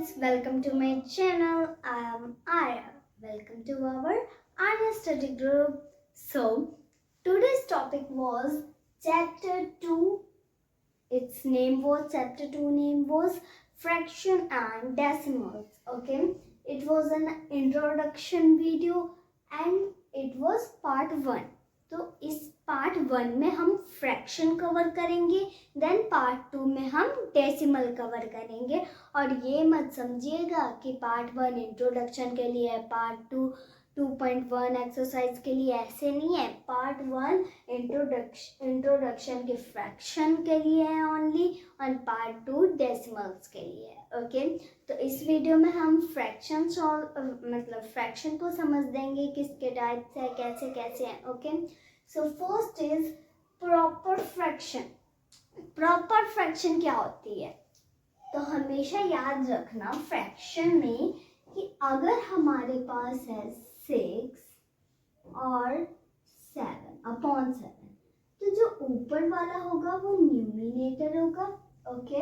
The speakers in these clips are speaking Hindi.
friends, welcome to my channel. I am Arya. Welcome to our Arya study group. So, today's topic was chapter 2. Its name was chapter 2 name was fraction and decimals. Okay, it was an introduction video and it was part 1. तो इस पार्ट 1 में हम फ्रैक्शन कवर करेंगे, देन पार्ट 2 में हम डेसिमल कवर करेंगे. और ये मत समझिएगा कि पार्ट 1 इंट्रोडक्शन के लिए है, पार्ट 2 2.1 एक्सरसाइज के लिए, ऐसे नहीं है. पार्ट 1 इंट्रोडक्शन के फ्रैक्शन के लिए है ओनली, और पार्ट 2 डेसिमल्स के लिए है. ओके, तो इस वीडियो में हम फ्रैक्शन मतलब फ्रैक्शन को समझ देंगे, किसके टाइप्स है, कैसे कैसे हैं. Okay, so first is proper fraction. Proper fraction क्या होती है? तो हमेशा याद रखना फ्रैक्शन में कि अगर हमारे पास है 6 और 7/7, तो जो ऊपर वाला होगा वो न्यूमिनेटर होगा. ओके,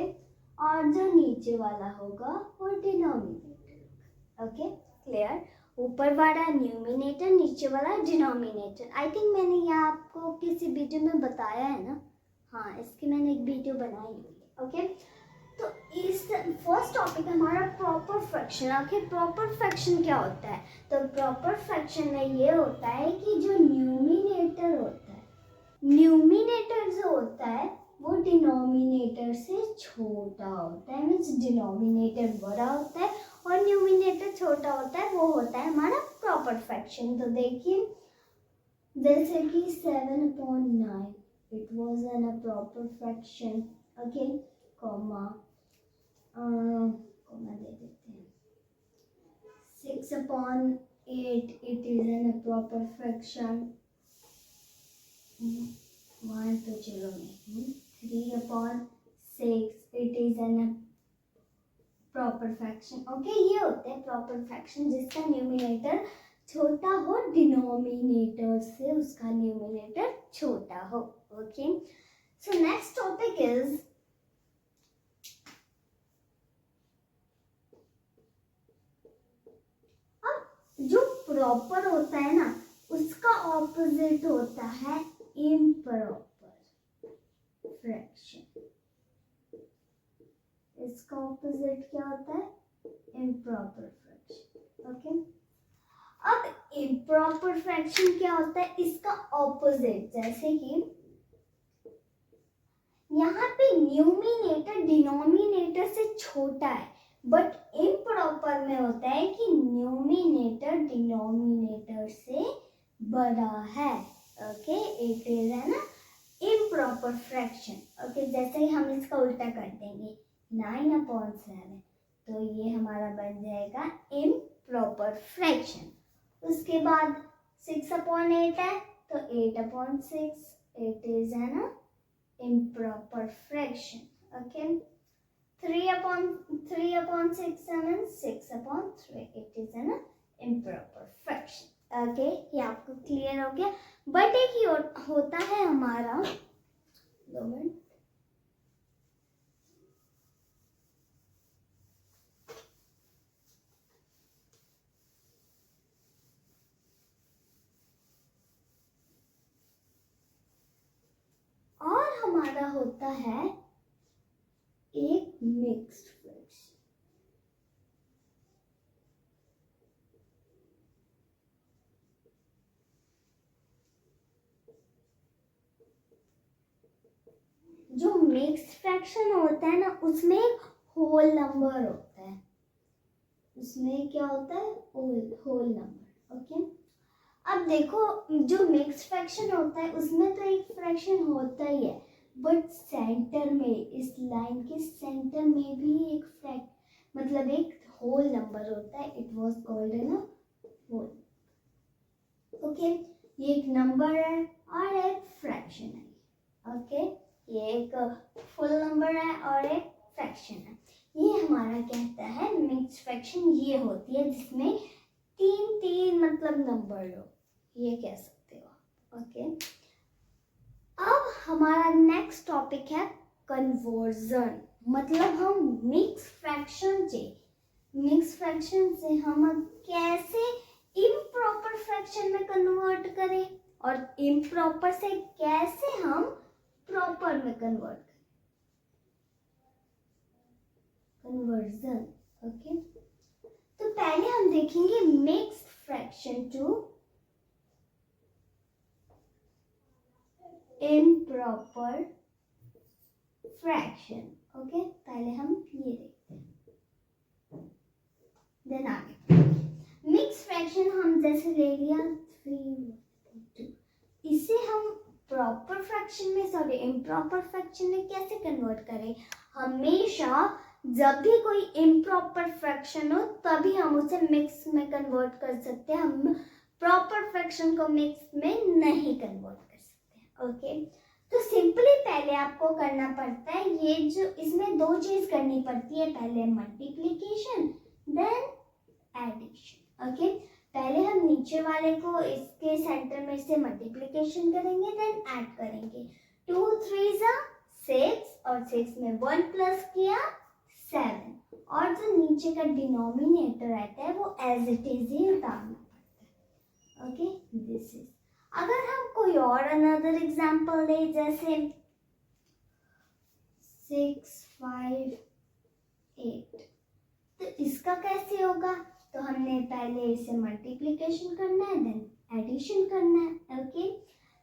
और जो नीचे वाला होगा वो डिनोमिनेटर. Okay, clear? ऊपर वाला न्यूमिनेटर, नीचे वाला डिनोमिनेटर. आई थिंक मैंने ये आपको किसी वीडियो में बताया है ना. हाँ, इसकी मैंने एक वीडियो बनाई है. ओके, तो इस फर्स्ट टॉपिक हमारा प्रॉपर फ्रैक्शन. आखिर प्रॉपर फ्रैक्शन क्या होता है? तो प्रॉपर फ्रैक्शन में ये होता है कि जो न्यूमिनेटर होता है, न्यूमिनेटर जो होता है वो डिनोमिनेटर से छोटा होता है. मीन्स डिनोमिनेटर बड़ा होता है और न्यूमिनेटर छोटा होता है, वो होता है हमारा प्रॉपर फ्रैक्शन. तो देखिए, जैसे कि 7/9 it was an a proper fraction. Okay, comma दे देते हैं. 6/8 it is an a proper fraction. 1 तो चलो नहीं. 3/6 it is an proper fraction. Okay, ये होते हैं प्रॉपर फ्रैक्शन जिसका न्यूमिनेटर छोटा हो डिनोमिनेटर से, उसका न्यूमिनेटर छोटा हो. Okay, so next topic is जो प्रॉपर होता है ना, उसका ऑपोजिट होता है इम्प्रॉपर फ्रैक्शन. इसका ऑपोजिट क्या होता है? Improper fraction. ओके, अब इम्प्रॉपर फ्रैक्शन क्या होता है? इसका ऑपोजिट, जैसे कि यहाँ पे न्यूमिनेटर डिनोमिनेटर से छोटा है, बट इम्प्रॉपर में होता है कि न्यूमिनेटर डिनोमिनेटर से बड़ा है. ओके, इट इज है ना इम्प्रॉपर फ्रैक्शन. ओके, जैसे ही हम इसका उल्टा कर देंगे 9/7, तो ये हमारा बन जाएगा इम्प्रॉपर फ्रैक्शन. उसके बाद 6/8 है, तो 8/6 इट इज है ना improper fraction. Okay, 3/6 and 6/3 it is an improper fraction. Okay, ये आपको क्लियर हो गया. बट एक ही होता है हमारा, 2 मिनट, हमारा होता है एक मिक्स्ड फ्रैक्शन. जो मिक्स्ड फ्रैक्शन होता है ना, उसमें एक होल नंबर होता है. उसमें क्या होता है? Whole number. ओके, अब देखो, जो मिक्स्ड फ्रैक्शन होता है उसमें तो एक फ्रैक्शन होता ही है, बट सेंटर में, इस लाइन के सेंटर में भी एक मतलब एक होल नंबर होता है. It was called an whole. Okay, ये एक नंबर है और एक फ्रैक्शन है. ओके, ये एक फुल नंबर है और एक फ्रैक्शन है. ये हमारा कहता है मिक्स्ड फ्रैक्शन. ये होती है जिसमें 3 मतलब नंबर हो, ये कह सकते हो. ओके, अब हमारा नेक्स्ट टॉपिक है कन्वर्जन. मतलब हम मिक्स फ्रैक्शन से मिक्स फ्रैक्शन से हम अब कैसे इम्प्रॉपर फ्रैक्शन में कन्वर्ट करें और इम्प्रॉपर से कैसे हम प्रॉपर में कन्वर्ट करें, कन्वर्जन। ओके, तो पहले हम देखेंगे mixed fraction to improper fraction. Okay, पहले हम ये देखते हैं, देन आगे मिक्स फ्रैक्शन हम जैसे ले लिया 3/2, इसे हम प्रॉपर फ्रैक्शन में सॉरी इम्प्रॉपर फ्रैक्शन में कैसे कन्वर्ट करें। हमेशा जब भी कोई इम्प्रॉपर फ्रैक्शन हो तभी हम उसे मिक्स में कन्वर्ट कर सकते हैं, हम प्रॉपर फ्रैक्शन को मिक्स में नहीं कन्वर्ट कर सकते। ओके, तो सिंपली पहले आपको करना पड़ता है, ये जो इसमें दो चीज करनी पड़ती है, पहले मल्टीप्लिकेशन देन एडिशन। ओके, पहले हम नीचे वाले को इसके सेंटर में से मल्टीप्लिकेशन करेंगे देन ऐड करेंगे। 2 3 6 और 6 में 1 प्लस किया 7 और जो नीचे का डिनोमिनेटर रहता है वो एज इट इज ही उतारना पड़ता है। Okay, this is. अगर हम कोई और अनदर एग्जांपल ले जैसे 6 5 8, तो इसका कैसे होगा, तो हमने पहले इसे मल्टीप्लिकेशन करना है देन एडिशन करना है। ओके,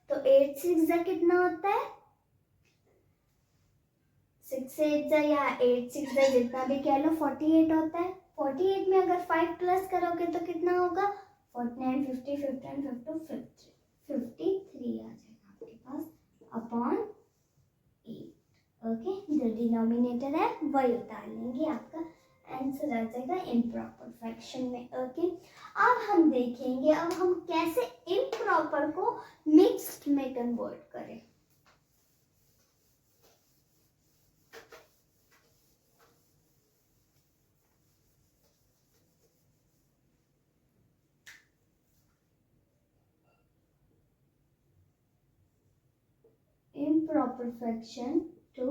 तो 8 6 कितना होता है, 6 8 या 8 6 जितना भी कह लो 48 होता है। 48 में अगर 5 प्लस करोगे तो कितना होगा, 49 50 15 52 53 आ जाएगा आपके पास अपॉन 8। ओके, जो डिनोमिनेटर है वही उतार लेंगे, आपका आंसर आ जाएगा इम्प्रॉपर फ्रैक्शन में। ओके, अब हम देखेंगे अब हम कैसे इम्प्रॉपर को मिक्स्ड में कन्वर्ट करें। improper fraction to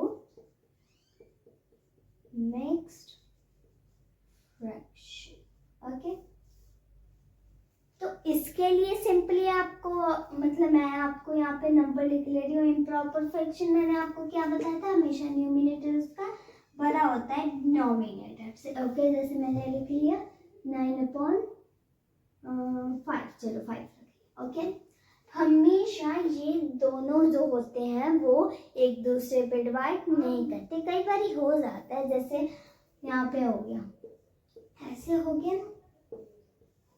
mixed fraction। Okay, तो इसके लिए सिंपली आपको मतलब मैं आपको यहाँ पे नंबर लिख ले रही हूँ। इम्प्रॉपर फ्रैक्शन मैंने आपको क्या बताया था, हमेशा न्यूमिनेटर उसका बड़ा होता है डिनोमिनेटर से। ओके, जैसे मैंने लिख लिया 9/5, चलो 5 रख लिया। ओके, हमेशा ये दोनों जो होते हैं वो एक दूसरे पे डिवाइड नहीं करते, कई बार हो जाता है, जैसे यहाँ पे हो गया ऐसे हो गया ना,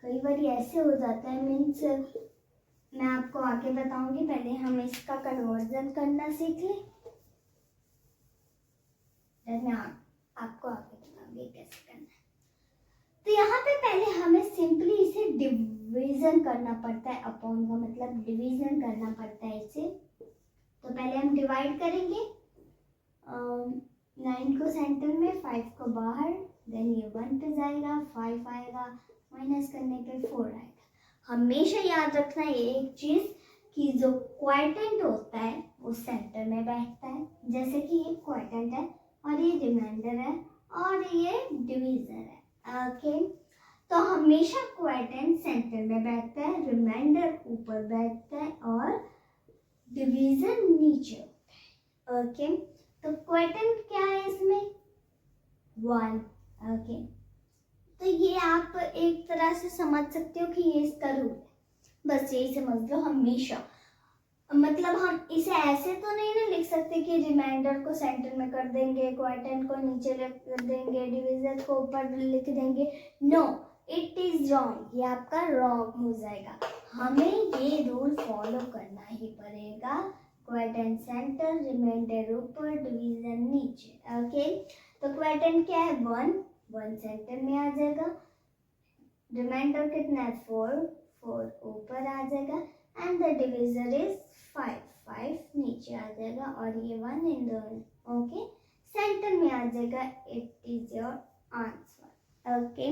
कई बार ऐसे हो जाता है, मीन्स मैं आपको आगे बताऊंगी, पहले हम इसका कन्वर्जन करना सीख लें, मैं आपको आगे बताऊंगी कैसे करना है। तो यहाँ पे पहले हमें सिंपली इसे डिवीजन करना पड़ता है, अपॉन का मतलब डिवीजन करना पड़ता है इसे। तो पहले हम डिवाइड करेंगे 9 को सेंटर में, 5 को बाहर, देन ये 1 पे जाएगा, 5 आएगा, माइनस करने पे 4 आएगा। हमेशा याद रखना है एक चीज कि जो क्वाड्रेंट होता है वो सेंटर में बैठता है, जैसे कि ये क्वाड्रेंट है और ये रिमाइंडर है और ये डिवीजर है। ओके, तो हमेशा क्वाड्रेंट सेंटर में बैठता है, रिमाइंडर ऊपर बैठता है और डिवीजन नीचे होता है। ओके, तो क्वाड्रेंट क्या है इसमें 1। ओके, तो ये आप एक तरह से समझ सकते हो कि ये इसका रूल है, बस यही समझ लो हमेशा। मतलब हम इसे ऐसे तो नहीं ना लिख सकते कि रिमाइंडर को सेंटर में कर देंगे, क्वाड्रेंट को नीचे कर देंगे, डिवीजन को ऊपर लिख देंगे। नो, इट इज रॉन्ग, ये आपका रॉन्ग हो जाएगा। हमें ये रूल फॉलो करना ही पड़ेगा, क्वाड्रेंट सेंटर, रिमाइंडर ऊपर, डिवीजन नीचे। ओके, तो क्वाड्रेंट क्या है 1 सेंटर में आ जाएगा, रिमाइंडर कितना है 4 ऊपर आ जाएगा, एंड द डिवीजर इज 5 नीचे आ जाएगा, और ये 1 इन दोनों ओके सेंटर में आ जाएगा। It is your answer. Okay,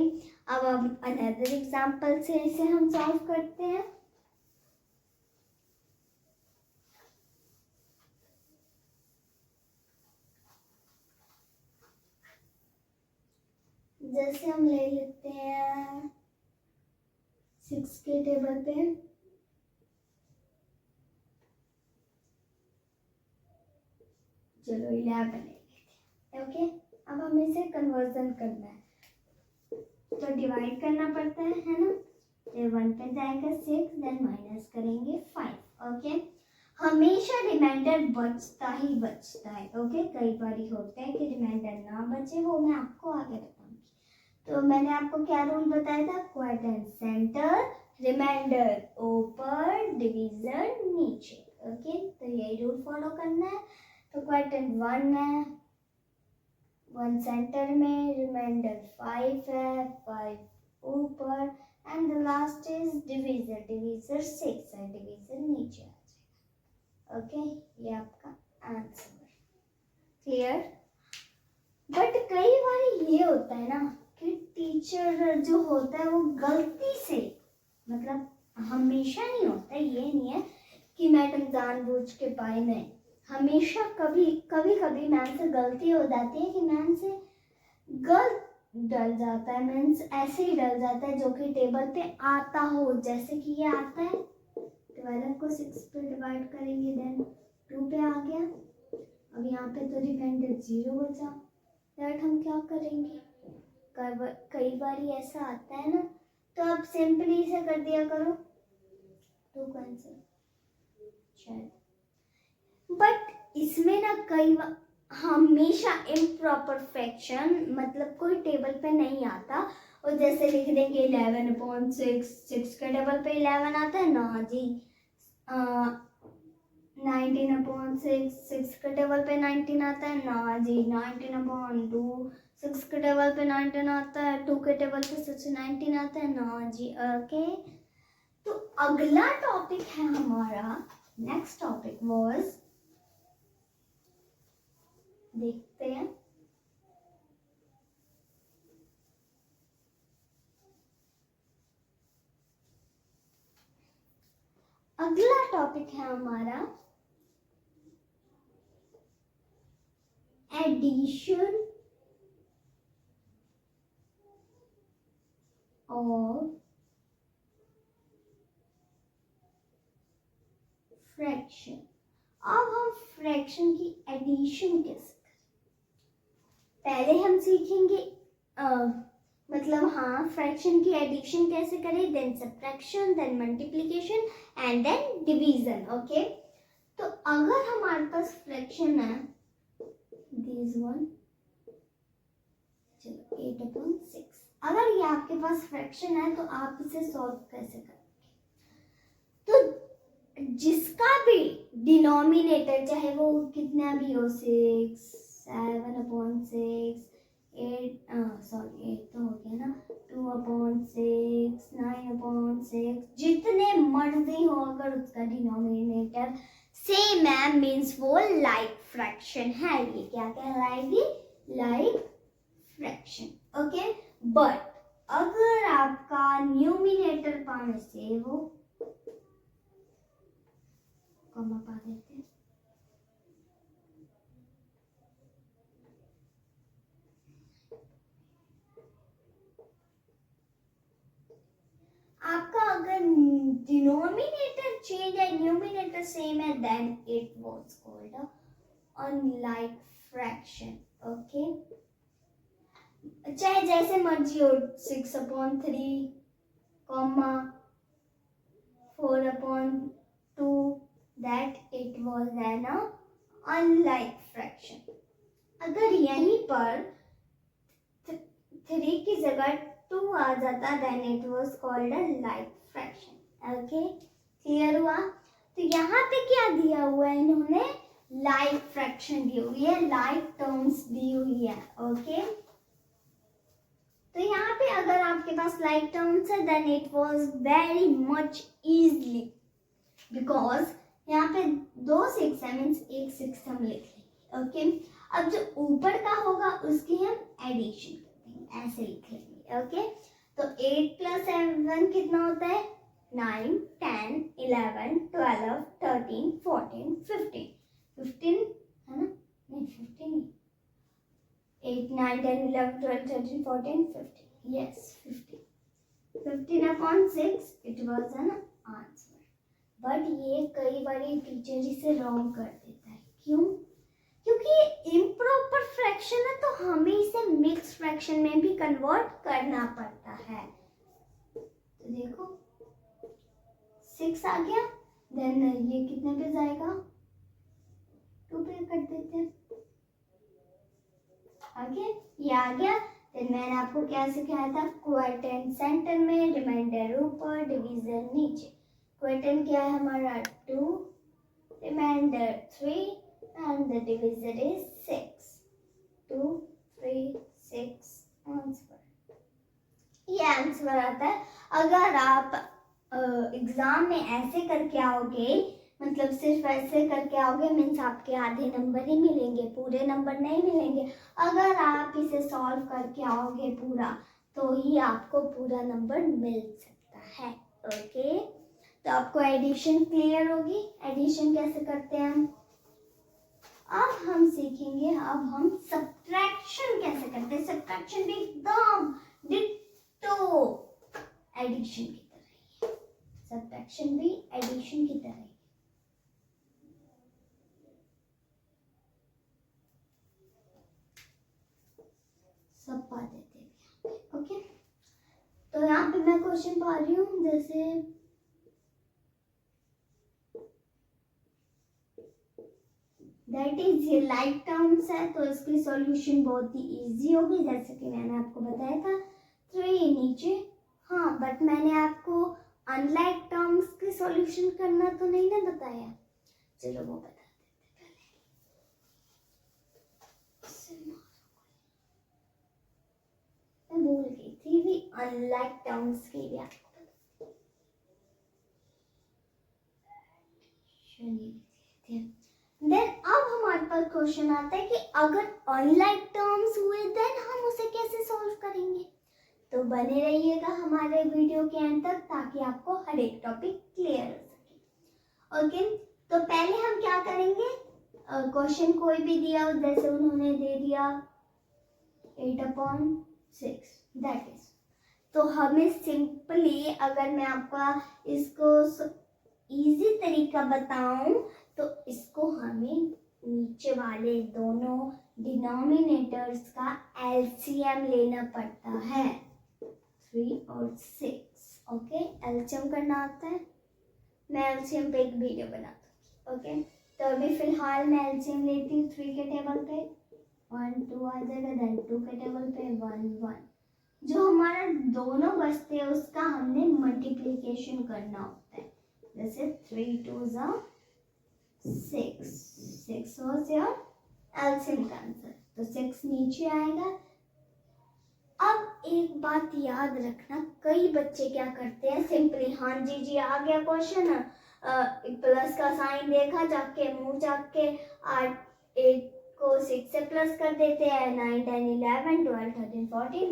अब हम अनदर एग्जांपल से इसे हम सॉल्व करते हैं। जैसे हम ले लेते हैं 6 के टेबल पे, चलो 11 ले लेते हैं। ओके, अब हमें इसे कन्वर्जन करना है तो डिवाइड करना पड़ता है ना। तो 1 पे जाएगा 6, देन माइनस करेंगे 5। ओके, हमेशा रिमाइंडर बचता ही बचता है। ओके, कई बार होता है कि रिमाइंडर ना बचे, वो मैं आपको आगे बताऊंगी। तो मैंने आपको क्या रूल बताया था, क्वाड्रेंट सेंटर, रिमाइंडर ऊपर, डिवीजन नीचे। ओके, तो यही रूल फॉलो करना है। तो क्वाड्रेंट 1 है, 1 सेंटर में, रिमाइंडर 5 है, 5 ऊपर, and the last is divisor, divisor 6 है, डिवीजर नीचे आ जाएगा। ओके, ये आपका आंसर। क्लियर? बट कई बार ये होता है ना कि टीचर जो होता है वो गलती से, मतलब हमेशा नहीं होता, ये नहीं है कि मैडम जानबूझ के पाए, नहीं, हमेशा कभी कभी मैम से गलती हो जाती है कि मैम से गलत डल जाता है, मीन्स ऐसे ही डल जाता है जो कि टेबल पे आता हो, जैसे कि ये आता है 12 को 6 पे डिवाइड करेंगे, देन 2 पे आ गया। अब यहाँ पे तो रिमाइंडर 0 बचा, दैट हम क्या करेंगे, कई बार ऐसा आता है ना, तो आप सिंपली इसे कर दिया करो 2 कैंसिल। बट इसमें ना कई बार हमेशा इम्प्रॉपर फ्रैक्शन, मतलब कोई टेबल पे नहीं आता, और जैसे लिख देंगे 11/6, 6 के टेबल पे 11 आता है ना जी, 19/6, 6 के टेबल पे 19 आता है ना जी, 19/2, 6 के टेबल पे 19 आता है, 2 के टेबल पे 19 आता है ना जी। ओके, तो अगला टॉपिक है हमारा, नेक्स्ट टॉपिक वाज, देखते हैं, अगला टॉपिक है हमारा एडिशन और फ्रैक्शन। अब हम फ्रैक्शन की एडिशन कैसे करें, पहले हम सीखेंगे मतलब हाँ, फ्रैक्शन की एडिशन कैसे करें, then subtraction, then multiplication and then division. Okay, तो अगर हमारे पास फ्रैक्शन है दिस वन, चलो 8/6, अगर ये आपके पास फ्रैक्शन है तो आप इसे सॉल्व कैसे करेंगे, तो जिसका भी डिनोमिनेटर चाहे वो कितना भी हो, 6, 7/6, 8 तो हो गया ना, 2/6, 9/6, जितने मर्जी हो, अगर उसका डिनोमिनेटर सेम है मीन्स वो लाइक फ्रैक्शन है, ये क्या कहलाएगी, लाइक फ्रैक्शन। ओके, बट अगर आपका न्यूमिनेटर पाने से वो कॉमा पा देते हैं, आपका अगर डिनोमिनेटर चेंज है, न्यूमिनेटर सेम है, then it was called unlike fraction. Okay, चाहे जैसे मर्जी हो, 6/3 comma 4/2, that it was an unlike fraction. अगर यहीं पर 3 की जगह 2 आ जाता, then it was called a like fraction. Okay, clear हुआ? तो यहाँ पे क्या दिया हुआ है, इन्होंने लाइक फ्रैक्शन दी हुई है, लाइक टर्म्स दी हुई है। ओके, तो यहाँ पे अगर आपके पास लाइक टर्म्स है, then it was very much easily, because यहाँ पे 2 6 है, मीन्स 1 6 हम लिख लेंगे। ओके, अब जो ऊपर का होगा उसकी हम एडिशन कर देंगे, ऐसे लिख लेंगे। ओके, तो 8 + 7 कितना होता है, 9, 10, 11, 12, 13, 14, 15, 15 है ना, नहीं 15 नहीं, 8, 9, 10, 11, 12, 13, 14, 15. Yes, 15. 15/6 it was an answer. But ये कई बार टीचर इसे रॉन्ग कर देता है. क्यों? क्योंकि इम्प्रॉपर फ्रैक्शन है तो हमें इसे मिक्स फ्रैक्शन में भी कन्वर्ट करना पड़ता है. तो देखो 6 आ गया, देन ये कितने पे जाएगा? 2 पे कर देते हैं. आगे ये आ गया. फिर मैंने आपको क्या सिखाया था? क्वोटिएंट सेंटर में, रिमाइंडर ऊपर, डिवीजन नीचे. क्वोटिएंट क्या है हमारा? 2, reminder 3 and the divisor is 6. 2, 3, 6 answer. ये आंसर आता है. अगर आप एग्जाम में ऐसे करके आओगे, मतलब सिर्फ ऐसे करके आओगे, मीन्स आपके आधे नंबर ही मिलेंगे, पूरे नंबर नहीं मिलेंगे. अगर आप इसे सॉल्व करके आओगे पूरा, तो ही आपको पूरा नंबर मिल सकता है. ओके, तो आपको एडिशन क्लियर होगी. एडिशन कैसे करते हैं हम? अब हम सीखेंगे. अब हम सब्ट्रैक्शन कैसे करते हैं. सब्ट्रैक्शन भी एकदम डिट्टो एडिशन की तरह ही है. सब्ट्रैक्शन भी एडिशन की तरह ही. सब पा देते हैं. ओके, तो यहाँ पे मैं क्वेश्चन पा रही हूँ. जैसे दैट इज ये लाइक टर्म्स है, तो इसकी सॉल्यूशन बहुत ही इजी होगी, जैसे कि मैंने आपको बताया था. 3 नीचे. हाँ, बट मैंने आपको अनलाइक टर्म्स की सॉल्यूशन करना तो नहीं ना बताया. चलो वो बता देते पहले. मैं भूल गई थी भी अनलाइक टर्म्स की भी आपको देन अब हमारे पास क्वेश्चन आता है कि अगर अनलाइक टर्म्स हुए देन हम उसे कैसे सॉल्व करेंगे. तो बने रहिएगा हमारे वीडियो के एंड तक, ताकि आपको हर एक टॉपिक क्लियर हो सके. ओके, तो पहले हम क्या करेंगे? क्वेश्चन कोई भी दिया हो, जैसे उन्होंने दे दिया 8/6 दैट इज, तो हमें सिंपली, अगर मैं आपका इसको इजी तरीका बताऊं, तो इसको हमें नीचे वाले दोनों डिनोमिनेटर्स का एलसीएम लेना पड़ता है. 3 और 6. ओके, एलसीएम करना आता है. मैं एलसीएम पे एक वीडियो बनाती हूँ. ओके, तो अभी फिलहाल मैं एलसीएम लेती हूँ. 3 के टेबल पे 1 2 आ जाएगा, देन 2 के टेबल पे 1 1. जो हमारा दोनों बचते हैं उसका हमने मल्टीप्लिकेशन करना होता है. जैसे 3 2 6. 6 was your एलसीएम का आंसर. तो 6 नीचे आएगा. अब एक बात याद रखना, कई बच्चे क्या करते हैं, सिंपली हाँ जी जी आ गया क्वेश्चन, प्लस का साइन देखा, जाके मुंह जाके के 8 को 6 से प्लस कर देते हैं. 9 10 11 12 13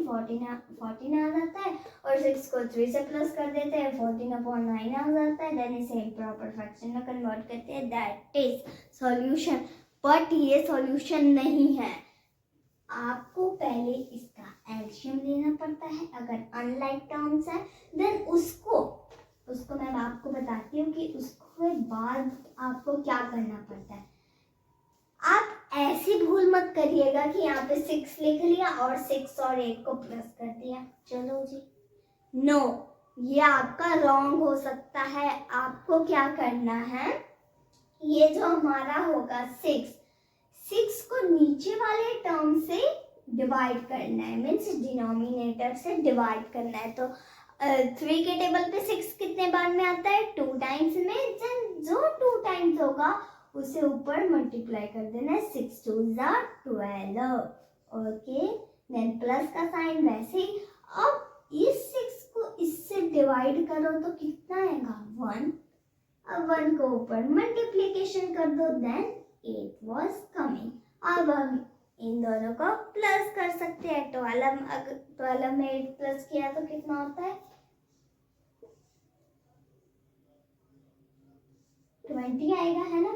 14 आ जाता है, और 6 को 3 से प्लस कर देते हैं. 14/9 आ जाता है. देन इसे इम्प्रॉपर फ्रैक्शन में कन्वर्ट करते हैं. That is solution. बट ये सॉल्यूशन नहीं है. आपको पहले इसका एलसीएम लेना पड़ता है. अगर अनलाइक टर्म्स है देन उसको मैं आपको बताती हूँ कि उसके बाद आपको क्या करना पड़ता है. आप ऐसी भूल मत करिएगा कि यहाँ पे 6 लिख लिया और 6 और 8 को प्लस कर दिया. चलो जी, नो, ये आपका रॉन्ग हो सकता है. आपको क्या करना है, ये जो हमारा होगा 6 को नीचे वाले टर्म से डिवाइड करना है, मीन्स डिनोमिनेटर से डिवाइड करना है. तो 3 के टेबल पे 6 कितने बार में आता है? 2 टाइम्स में. जो 2 टाइम्स होगा उसे ऊपर मल्टीप्लाई कर देना है. 6 2 12. ओके, देन प्लस का साइन वैसे ही. अब इस 6 को इससे डिवाइड करो तो कितना आएगा? 1. अब 1 को ऊपर मल्टीप्लिकेशन कर दो, देन 8 was coming. अब हम इन दोनों को प्लस कर सकते हैं. 12 में 8 प्लस किया तो कितना होता है? 20 आएगा, है ना,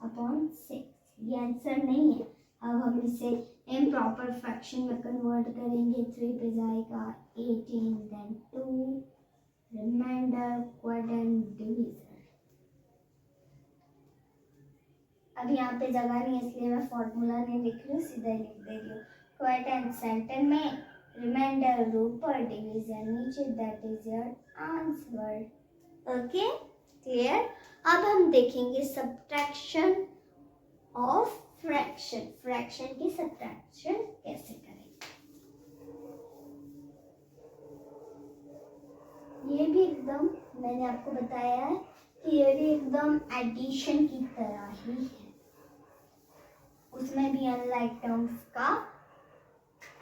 अपॉन 6. ये आंसर नहीं है. अब हम इसे इम्प्रॉपर फ्रैक्शन में कन्वर्ट करेंगे, 3 पे जाएगा 18, देन 2 रिमाइंडर क्वाड्रेंट डिवीजन। अब यहाँ पे जगह नहीं है इसलिए मैं फॉर्मूला नहीं लिख रही हूँ, सीधा ही लिख दे रही हूँ। क्वाड्रेंट सेंटर में, रिमाइंडर ऊपर, डिवीजन नीचे, that is your answer. Okay clear. अब हम देखेंगे सब्ट्रैक्शन ऑफ फ्रैक्शन, फ्रैक्शन की सब्ट्रैक्शन कैसे करेंगे। ये भी एकदम मैंने आपको बताया है कि ये भी एकदम एडिशन की तरह ही है, उसमें भी अनलाइक टर्म्स का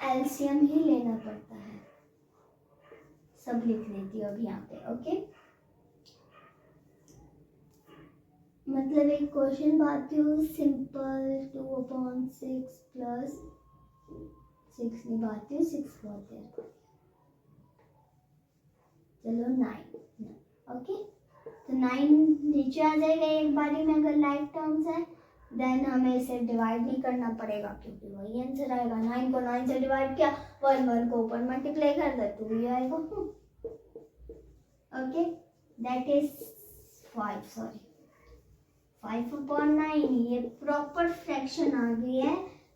एलसीएम ही लेना पड़ता है। सब लिख लेती हूँ अभी यहाँ पे। ओके मतलब एक क्वेश्चन बात हूँ सिंपल 2/6 प्लस 6 नहीं बात हूँ, 6 बहुत है, चलो 9। ओके तो 9 नीचे आ जाएगा एक बारी में अगर लाइक टर्म्स है, देन हमें इसे डिवाइड नहीं करना पड़ेगा क्योंकि वही आंसर आएगा। 9 को 9 से डिवाइड किया, 1 को ऊपर मल्टीप्लाई कर दे, 2 ही आएगा। Okay that is 5/9। ये प्रॉपर फ्रैक्शन आ गई है,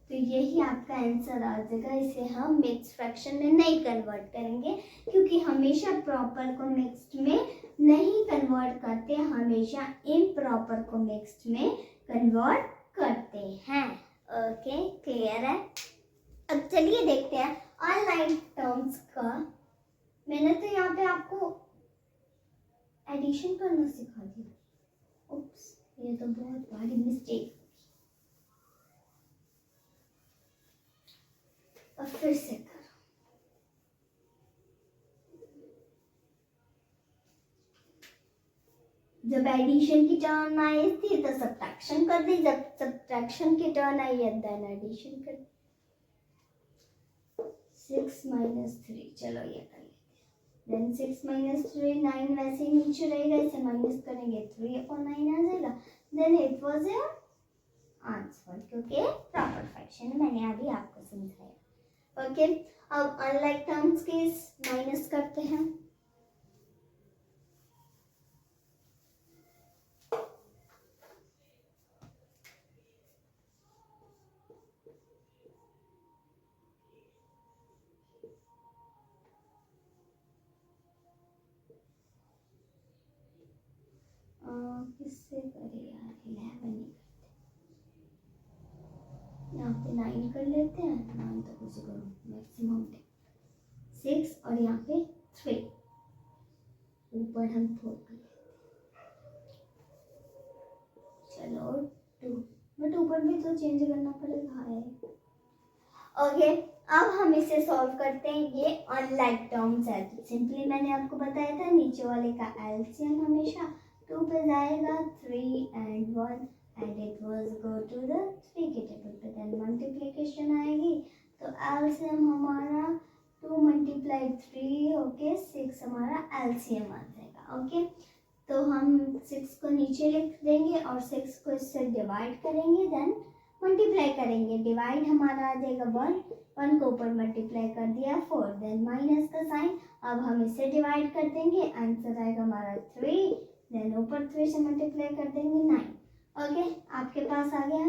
तो यही आपका आंसर आ जाएगा। इसे हम मिक्स फ्रैक्शन में नहीं कन्वर्ट करेंगे क्योंकि हमेशा प्रॉपर को मिक्स्ड में नहीं कन्वर्ट करते, हमेशा इम्प्रॉपर को मिक्स्ड में कन्वर्ट करते हैं। ओके क्लियर है। अब चलिए देखते हैं अनलाइक टर्म्स का। मैंने तो यहाँ पे आपको एडिशन करना सिखा दिया। उप्स, ये तो बहुत बड़ी मिस्टेक। अब फिर से करो। जब एडिशन की टर्न आई थी तो सब्ट्रैक्शन कर दी, जब सब्ट्रैक्शन की टर्न आई है देन एडिशन कर दी। 6 - 3, चलो ये कर लेते हैं। देन 6 - 3 9 वैसे ही नीचे रहेगा, इसे माइनस करेंगे 3/9 आ जाएगा। Then it was your answer क्योंकि प्रॉपर फ्रैक्शन मैंने अभी आपको समझाया। ओके अब अनलाइक टर्म्स के माइनस करते हैं। किससे करें यार, 11 नहीं करते, यहाँ पे 9 कर लेते हैं। 9 तो कुछ करो मैक्सिमम 6 और यहाँ पे 3, ऊपर हम 4 कर लेते हैं। चलो 2, बट ऊपर भी तो चेंज करना पड़ेगा है। ओके अब हम इसे सॉल्व करते हैं। ये अनलाइक टर्म्स है तो सिंपली मैंने आपको बताया था नीचे वाले का एलसीएम हमेशा 2 पे जाएगा, 3 and 1 and it was go to the 3 के टेबल पे। देन मल्टीप्लिकेशन आएगी तो एलसीएम हमारा 2 × 3 ओके 6 हमारा एलसीएम आ जाएगा। ओके तो हम 6 को नीचे लिख देंगे और 6 को इससे डिवाइड करेंगे, देन मल्टीप्लाई करेंगे। डिवाइड हमारा आ जाएगा 1 को ऊपर मल्टीप्लाई कर दिया 4, देन माइनस का साइन। अब हम इसे डिवाइड कर देंगे, आंसर आएगा हमारा 3, देन ऊपर 3 से मल्टीप्लाई कर देंगे 9। ओके आपके पास आ गया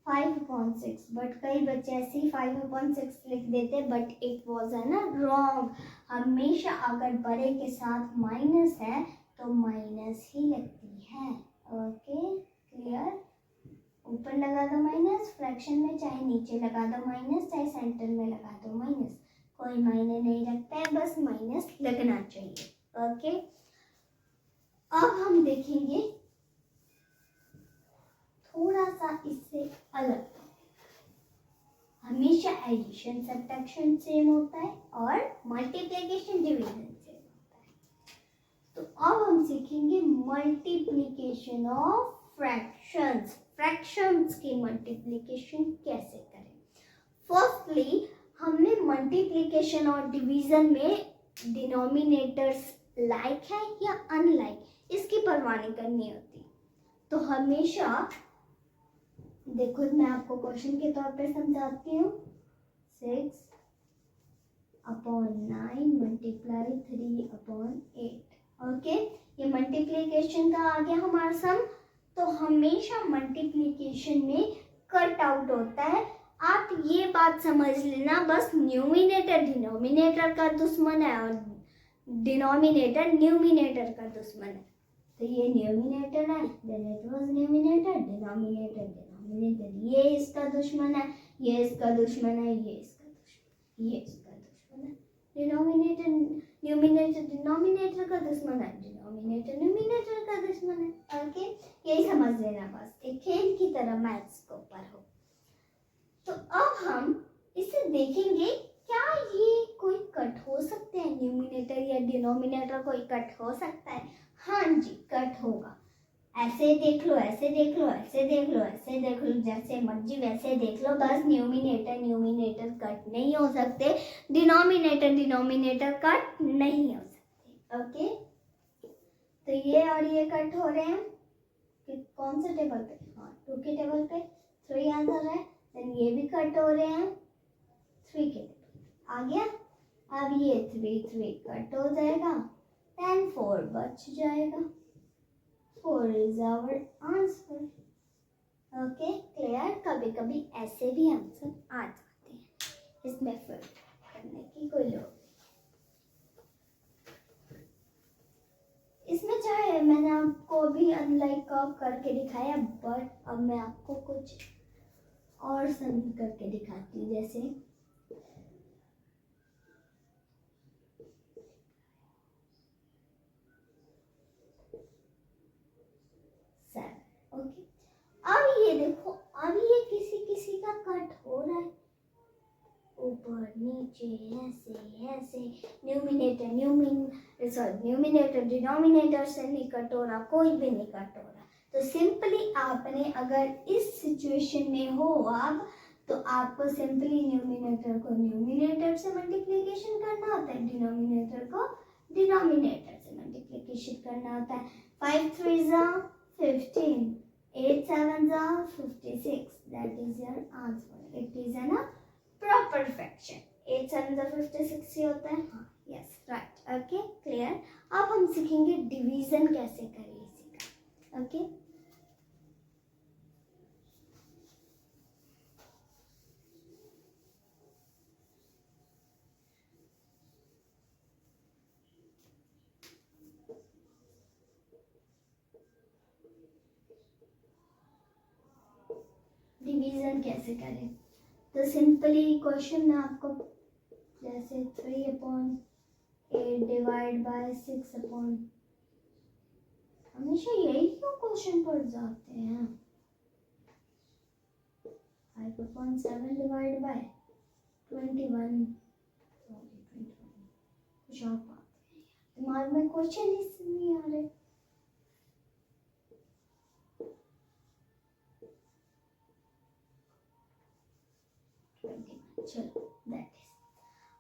5/6। बट कई बच्चे ऐसे ही 5/6 लिख देते, बट इट वॉज है ना रॉन्ग। हमेशा अगर बड़े के साथ माइनस है तो माइनस ही लगती है। Okay clear. ऊपर लगा दो माइनस फ्रैक्शन में, चाहे नीचे लगा दो माइनस, चाहे सेंटर में लगा दो माइनस, कोई मायने नहीं रखता है, बस माइनस लगना चाहिए। ओके अब हम देखेंगे थोड़ा सा इससे अलग। हमेशा एडिशन सब्ट्रैक्शन सेम होता है और मल्टीप्लिकेशन डिवीजन सेम होता है। तो अब हम सीखेंगे मल्टीप्लिकेशन ऑफ फ्रैक्शंस। फ्रैक्शंस की मल्टीप्लिकेशन कैसे करें। फर्स्टली हमने मल्टीप्लिकेशन और डिवीजन में डिनोमिनेटर्स लाइक है या अनलाइक इसकी परवाह नहीं करनी होती। तो हमेशा देखो मैं आपको क्वेश्चन के तौर पे समझाती हूँ। 6/9 मल्टीप्लाई 3/8। ओके, ये मल्टीप्लीकेशन का आ गया हमारा सम। तो हमेशा मल्टीप्लीकेशन में कट आउट होता है। आप ये बात समझ लेना, बस न्यूमिनेटर डिनोमिनेटर का दुश्मन है और डिनोमिनेटर न्यूमिनेटर का दुश्मन है। तो ये न्यूमिनेटर है, then it was numerator, denominator denominator, ये इसका दुश्मन है, ये इसका दुश्मन है, ये इसका दुश्मन, ये इसका दुश्मन है। डिनोमिनेटर न्यूमिनेटर डिनोमिनेटर का दुश्मन है, डिनोमिनेटर न्यूमिनेटर का दुश्मन है। ओके, यही समझ लेना, बस एक खेल की तरह मैथ्स को पढ़ो। तो अब हम इसे देखेंगे, क्या ये कोई कट हो सकते हैं? न्यूमिनेटर या डिनोमिनेटर कोई कट हो सकता है? हाँ जी, कट होगा। ऐसे देख लो, ऐसे देख लो, ऐसे देख लो, ऐसे देख लो, जैसे मर्जी वैसे देख लो, बस न्यूमिनेटर कट नहीं हो सकते, डिनोमिनेटर कट नहीं हो सकते। ओके, तो ये और ये कट हो रहे हैं कौन से टेबल पे? हाँ, 2 के टेबल पे 3 आंसर है। देन ये भी कट हो रहे हैं 3 के टेबल आ गया। अब ये 3 कट हो जाएगा, देन 4 बच जाएगा। 4 is our answer. Okay, clear? कभी कभी ऐसे भी आंसर आ जाते हैं, इसमें फिर करने की कोई लोड़। इसमें चाहे मैंने आपको अभी अनलाइक करके दिखाया, बट अब मैं आपको कुछ और सम करके दिखाती हूँ, जैसे ओके, अब ये देखो, अब ये किसी किसी का कट हो रहा है, ऊपर नीचे ऐसे ऐसे। न्यूमिनेटर डिनोमिनेटर से नहीं कट हो रहा, कोई भी नहीं कट हो रहा। तो सिंपली आपने अगर इस सिचुएशन में हो आप, तो आपको सिंपली न्यूमिनेटर को न्यूमिनेटर से मल्टीप्लिकेशन करना होता है, डिनोमिनेटर को डिनोमिनेटर से मल्टीप्लिकेशन करना होता है। 5 3 15, 8 7 56, that is your answer. It is an proper fraction. 8 7 56 ही होता है। हाँ, यस, राइट। Okay, clear? अब हम सीखेंगे डिवीजन कैसे करें इसी का। ओके, डिवीजन कैसे करें? तो सिंपली क्वेश्चन में आपको जैसे 3/8 डिवाइड बाय 6 हमेशा यही क्यों क्वेश्चन पढ़ जाते हैं? 5/7 डिवाइड बाय 21, कुछ और बात दिमाग में क्वेश्चन ही नहीं आ रहे। चलो, दैट इज,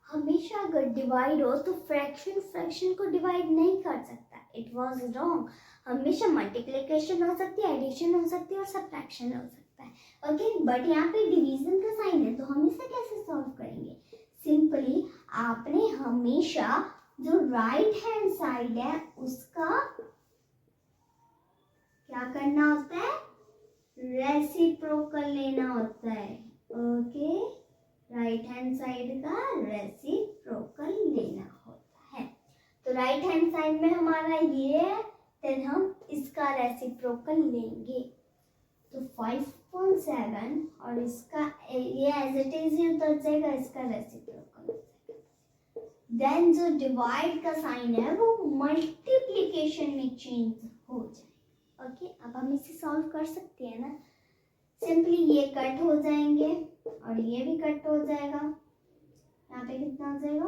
हमेशा अगर डिवाइड हो तो फ्रैक्शन को डिवाइड नहीं कर सकता। It was wrong. हमेशा मल्टीप्लिकेशन हो सकती है, एडिशन हो सकती है और सब्ट्रैक्शन हो सकता है। ओके, बट यहाँ पे डिवीजन का साइन है, तो हम इसे कैसे सॉल्व करेंगे? सिंपली आपने हमेशा जो राइट हैंड साइड है उसका क्या करना होता है? रेसिप्रोकल लेना होता है। ओके, राइट हैंड साइड का रेसिप्रोकल लेना होता है। तो राइट हैंड साइड में हमारा ये है, देन हम इसका रेसिप्रोकल लेंगे। तो 5/7 और इसका ये एज इट इज ही उतर जाएगा, इसका रेसिप्रोकल। देन जो डिवाइड का साइन है वो मल्टीप्लिकेशन में चेंज हो जाए। ओके, अब हम इसे सॉल्व कर सकते हैं ना। सिंपली ये कट हो जाएंगे और ये भी कट हो जाएगा। यहाँ पे कितना आ जाएगा?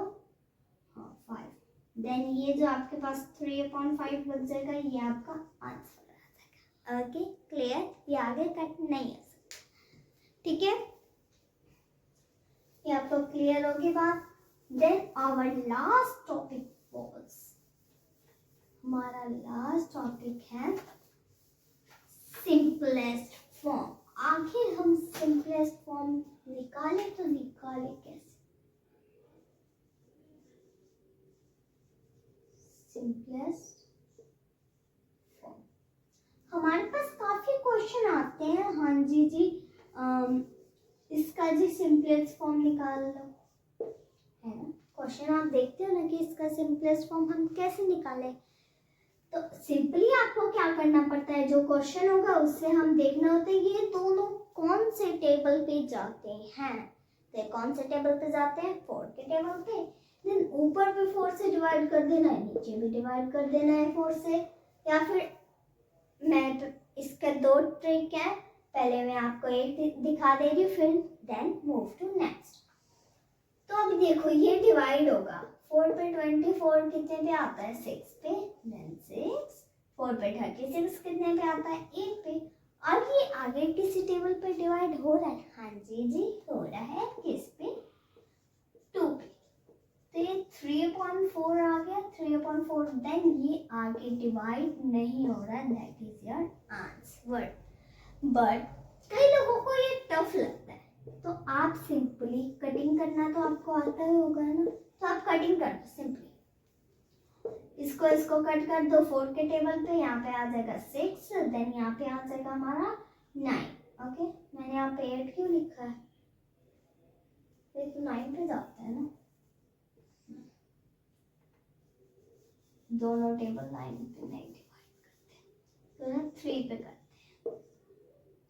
हाँ, 5। देन ये जो आपके पास 3/5 बच जाएगा, ये आपका आंसर आ जाएगा। Okay, clear? ये आगे कट नहीं हो सकता। ठीक है, ये आपको क्लियर होगी बात। Then our last topic was, हमारा लास्ट टॉपिक है सिंपलेस्ट फॉर्म। आखिर हम सिंपलेस्ट फॉर्म निकाले तो निकाले कैसे? सिंपलेस्ट फॉर्म, हमारे पास काफी क्वेश्चन आते हैं। हाँ जी जी, इसका जी सिंपलेस्ट फॉर्म निकाल लो, है ना? क्वेश्चन आप देखते हो ना कि इसका सिंपलेस्ट फॉर्म हम कैसे निकालें। तो सिंपली आपको क्या करना पड़ता है, जो क्वेश्चन होगा उससे हम देखना होता है ये दोनों कौन से टेबल पे जाते हैं। तो कौन से टेबल पे जाते हैं? 4 के टेबल पे। देन ऊपर भी 4 से डिवाइड कर देना है, नीचे भी डिवाइड कर देना है 4 से। या फिर मैं इसका 2 ट्रिक है, पहले मैं आपको एक दिखा दे रही हूँ, फिर देन मूव टू नेक्स्ट। तो अब देखो ये डिवाइड होगा 4 पे 24 कितने पे आता है? 6 पे। देन 6 4 पे 36 कितने पे आता है? 8 पे। और ये आगे किसी टेबल पे डिवाइड हो रहा है? हाँ जी जी, हो रहा है किस पे? 2 पे। तो ये 3/4 आ गया, 3/4। देन ये आगे डिवाइड नहीं हो रहा, that is your answer. But कई लोगों को ये टफ लगता है, तो आप सिंपली कटिंग करना तो आपको आता ही होगा ना, तो आप कटिंग कर दो सिंपली। इसको कट कर दो 4 के टेबल पे, यहाँ पे आ जाएगा 6, देन यहाँ पे आ जाएगा हमारा 9। ओके, मैंने यहाँ पे 8 क्यों लिखा है? ये तो 9 पे जाता है ना, दोनों टेबल 9 पे नहीं डिवाइड करते, तो ना 3 पे करते हैं।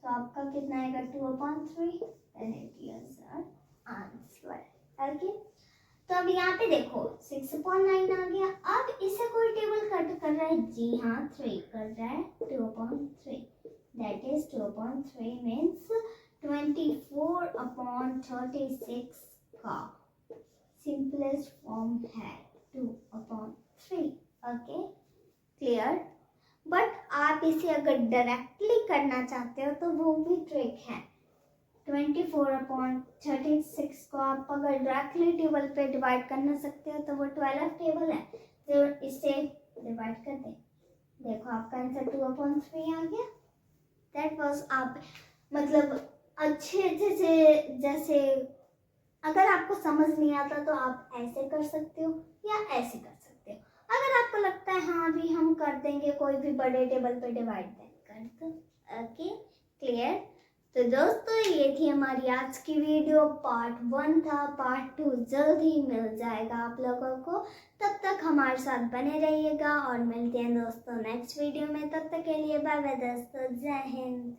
तो आपका कितना आएगा? 2/3, then it is answer. Okay, तो अब यहाँ पे देखो 6/9 आ गया। अब इसे कोई टेबल कट कर रहा है? जी हाँ, 3 कर रहा है, 2/3। दैट इज 2/3 मीन्स 24/36 का सिंपलेस्ट फॉर्म है 2/3। Okay, clear? बट आप इसे अगर डायरेक्टली करना चाहते हो तो वो भी ट्रिक है। 24/36 को आप अगर डायरेक्टली टेबल पे डिवाइड करना सकते हो तो वो 12 टेबल है, तो इसे डिवाइड कर दे। देखो आपका आंसर 2/3 आ गया। दैट वाज, आप मतलब अच्छे जैसे अगर आपको समझ नहीं आता तो आप ऐसे कर सकते हो या ऐसे कर सकते हो। अगर आपको लगता है हाँ भी हम कर देंगे कोई भी बड़े टेबल पे डिवाइड, कर दो। Okay, clear? तो दोस्तों ये थी हमारी आज की वीडियो, पार्ट 1 था। पार्ट 2 जल्द ही मिल जाएगा आप लोगों को। तब तक हमारे साथ बने रहिएगा और मिलते हैं दोस्तों नेक्स्ट वीडियो में। तब तक के लिए बाय बाय दोस्तों, जय हिंद।